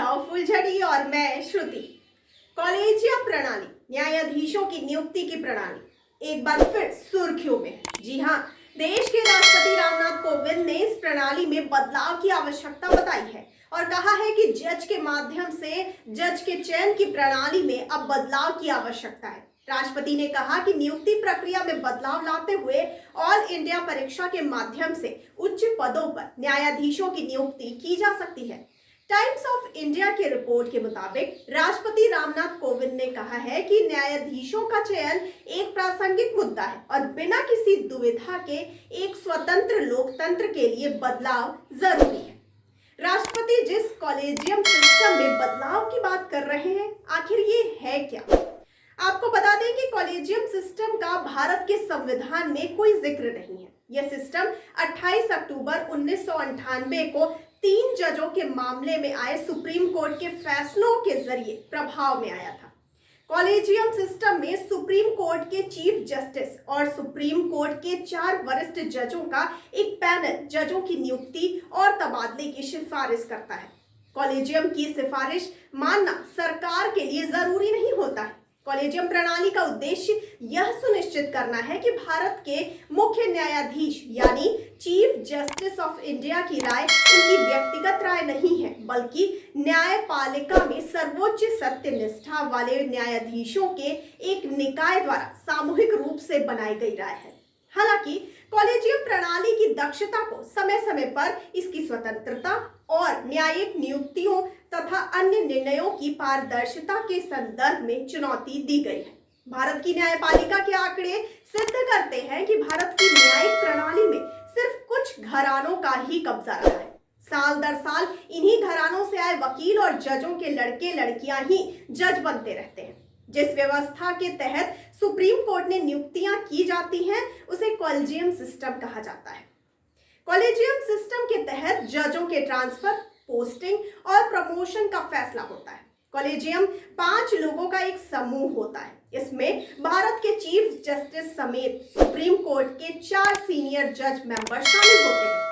वैभव फुलझड़ी और मैं श्रुति। कॉलेजियम प्रणाली, न्यायाधीशों की नियुक्ति की प्रणाली एक बार फिर सुर्खियों में है। जी हाँ, देश के राष्ट्रपति रामनाथ कोविंद ने इस प्रणाली में बदलाव की आवश्यकता बताई है और कहा है कि जज के माध्यम से जज के चयन की प्रणाली में अब बदलाव की आवश्यकता है। राष्ट्रपति ने कहा कि नियुक्ति प्रक्रिया में बदलाव लाते हुए ऑल इंडिया परीक्षा के माध्यम से उच्च पदों पर न्यायाधीशों की नियुक्ति की जा सकती है। टाइम्स ऑफ इंडिया के रिपोर्ट के मुताबिक राष्ट्रपति रामनाथ कोविंद ने कहा है कि न्यायाधीशों का चयन एक प्रासंगिक मुद्दा है और बिना किसी दुविधा के एक स्वतंत्र लोकतंत्र के लिए बदलाव जरूरी है। राष्ट्रपति जिस कॉलेजियम सिस्टम में बदलाव की बात कर रहे हैं, आखिर ये है क्या? आपको बता दें कि कॉलेजियम सिस्टम का भारत के संविधान में कोई जिक्र नहीं है। यह सिस्टम 28 अक्टूबर 1998 को 3 जजों के मामले में आए सुप्रीम कोर्ट के फैसलों के जरिए प्रभाव में आया था। कॉलेजियम सिस्टम में सुप्रीम कोर्ट के चीफ जस्टिस और सुप्रीम कोर्ट के 4 वरिष्ठ जजों का एक पैनल जजों की नियुक्ति और तबादले की सिफारिश करता है। कॉलेजियम की सिफारिश मानना सरकार के लिए जरूरी नहीं होता है। कॉलेजियम प्रणाली का उद्देश्य यह सुनिश्चित करना है कि भारत के मुख्य न्यायाधीश यानी चीफ जस्टिस ऑफ इंडिया की राय उनकी व्यक्तिगत राय नहीं है, बल्कि न्यायपालिका में सर्वोच्च सत्यनिष्ठा वाले न्यायाधीशों के एक निकाय द्वारा सामूहिक रूप से बनाई गई राय है। हालांकि कॉलेजियम प्रणाली की दक्षता को समय समय पर इसकी स्वतंत्रता और न्यायिक नियुक्तियों तथा अन्य निर्णयों की पारदर्शिता के संदर्भ में चुनौती दी गई है। भारत की न्यायपालिका के आंकड़े सिद्ध करते हैं कि भारत की न्यायिक प्रणाली में सिर्फ कुछ घरानों का ही कब्जा रहा है। साल दर साल इन्हीं घरानों से आए वकील और जजों के लड़के लड़कियां ही जज बनते रहते हैं। जिस व्यवस्था के तहत सुप्रीम कोर्ट ने नियुक्तियां की जाती हैं, उसे कॉलेजियम सिस्टम कहा जाता है। कॉलेजियम सिस्टम के तहत जजों के ट्रांसफर, पोस्टिंग और प्रमोशन का फैसला होता है। कॉलेजियम 5 लोगों का एक समूह होता है। इसमें भारत के चीफ जस्टिस समेत सुप्रीम कोर्ट के 4 सीनियर जज मेंबर शामिल होते हैं।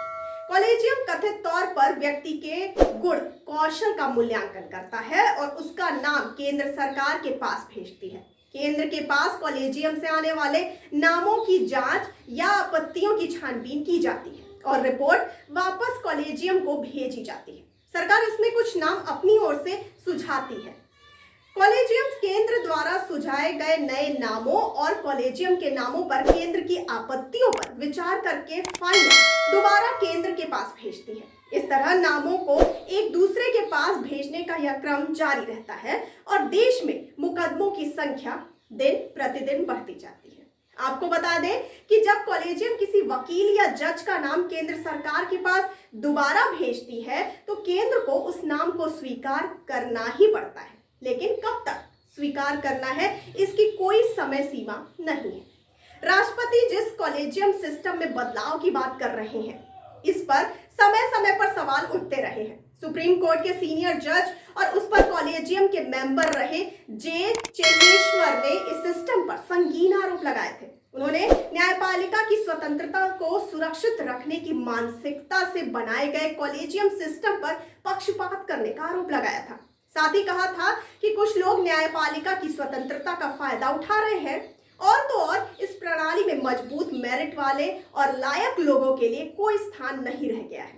कॉलेजियम कथित तौर पर व्यक्ति के गुण कौशल का मूल्यांकन करता है और उसका नाम केंद्र सरकार के पास भेजती है। केंद्र के पास कॉलेजियम से आने वाले नामों की जांच या आपत्तियों की छानबीन की जाती है और रिपोर्ट वापस कॉलेजियम को भेजी जाती है। सरकार इसमें कुछ नाम अपनी ओर से सुझाती है। कॉलेजियम केंद्र द्वारा सुझाए गए नए नामों और कॉलेजियम के नामों पर केंद्र की आपत्तियों पर विचार करके फाइनल दोबारा केंद्र के पास भेजती है। इस तरह नामों को एक दूसरे के पास भेजने का यह क्रम जारी रहता है और देश में मुकदमों की संख्या दिन प्रतिदिन बढ़ती जाती है। आपको बता दें कि जब कॉलेजियम किसी वकील या जज का नाम केंद्र सरकार के पास दोबारा भेजती है तो केंद्र को उस नाम को स्वीकार करना ही पड़ता है। लेकिन कब तक स्वीकार करना है, इसकी कोई समय सीमा नहीं है। राष्ट्रपति जिस कॉलेजियम सिस्टम में बदलाव की बात कर रहे हैं, इस पर समय समय पर सवाल उठते रहे हैं। सुप्रीम कोर्ट के सीनियर जज और उस पर कॉलेजियम के मेंबर रहे जे चेमेश्वर ने इस सिस्टम पर संगीन आरोप लगाए थे। उन्होंने न्यायपालिका की स्वतंत्रता को सुरक्षित रखने की मानसिकता से बनाए गए कॉलेजियम सिस्टम पर पक्षपात करने का आरोप लगाया था। साथ ही कहा था कि कुछ लोग न्यायपालिका की स्वतंत्रता का फायदा उठा रहे हैं और तो और इस प्रणाली में मजबूत मेरिट वाले और लायक लोगों के लिए कोई स्थान नहीं रह गया है।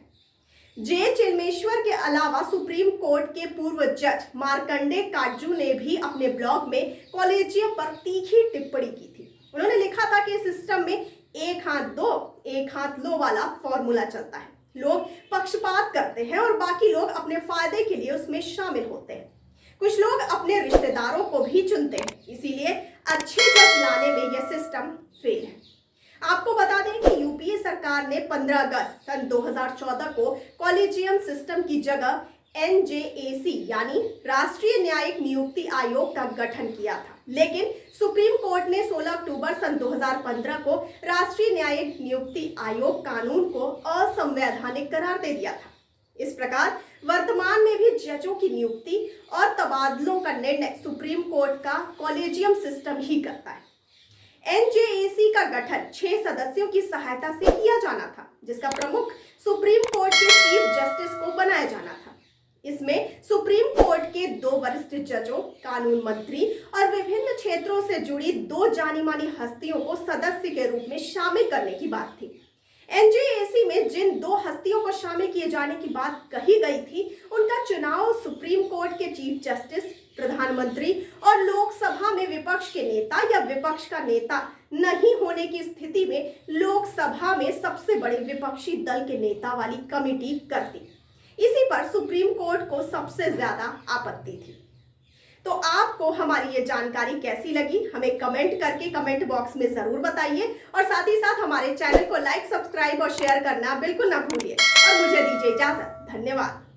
जे चिलमेश्वर के अलावा सुप्रीम कोर्ट के पूर्व जज मार्कंडे काटजू ने भी अपने ब्लॉग में कॉलेजियम पर तीखी टिप्पणी की थी। उन्होंने लिखा था कि इस सिस्टम में एक हाथ दो एक हाथ लो वाला फॉर्मूला चलता है। लोग पक्षपात करते हैं और बाकी लोग अपने फायदे के लिए उसमें शामिल होते हैं। कुछ लोग अपने रिश्तेदारों को भी चुनते हैं, इसीलिए अच्छे जज लाने में यह सिस्टम फेल है। आपको बता दें कि यूपीए सरकार ने 15 अगस्त सन 2014 को कॉलेजियम सिस्टम की जगह एनजेएसी यानी राष्ट्रीय न्यायिक नियुक्ति आयोग का गठन किया था, लेकिन सुप्रीम कोर्ट ने 16 अक्टूबर सन 2015 को राष्ट्रीय न्यायिक नियुक्ति आयोग कानून को असंवैधानिक करार दे दिया था। इस प्रकार वर्तमान में भी जजों की नियुक्ति और तबादलों का निर्णय सुप्रीम कोर्ट का कॉलेजियम सिस्टम ही करता है। एनजेएसी का गठन 6 सदस्यों की सहायता से किया जाना था, जिसका प्रमुख सुप्रीम कोर्ट के चीफ जस्टिस को बनाया जाना था। इसमें सुप्रीम कोर्ट के 2 वरिष्ठ जजों, कानून मंत्री और विभिन्न क्षेत्रों से जुड़ी 2 जानी मानी हस्तियों को सदस्य के रूप में शामिल करने की बात थी। एनजेएसी में जिन 2 हस्तियों को शामिल किए जाने की बात कही गई थी, उनका चुनाव सुप्रीम कोर्ट के चीफ जस्टिस, प्रधानमंत्री और लोकसभा में विपक्ष के नेता या विपक्ष का नेता नहीं होने की स्थिति में लोकसभा में सबसे बड़े विपक्षी दल के नेता वाली कमेटी करती। इसी पर सुप्रीम कोर्ट को सबसे ज्यादा आपत्ति थी। तो आपको हमारी ये जानकारी कैसी लगी, हमें कमेंट करके कमेंट बॉक्स में जरूर बताइए और साथ ही साथ हमारे चैनल को लाइक, सब्सक्राइब और शेयर करना बिल्कुल ना भूलिए और मुझे दीजिए इजाजत। धन्यवाद।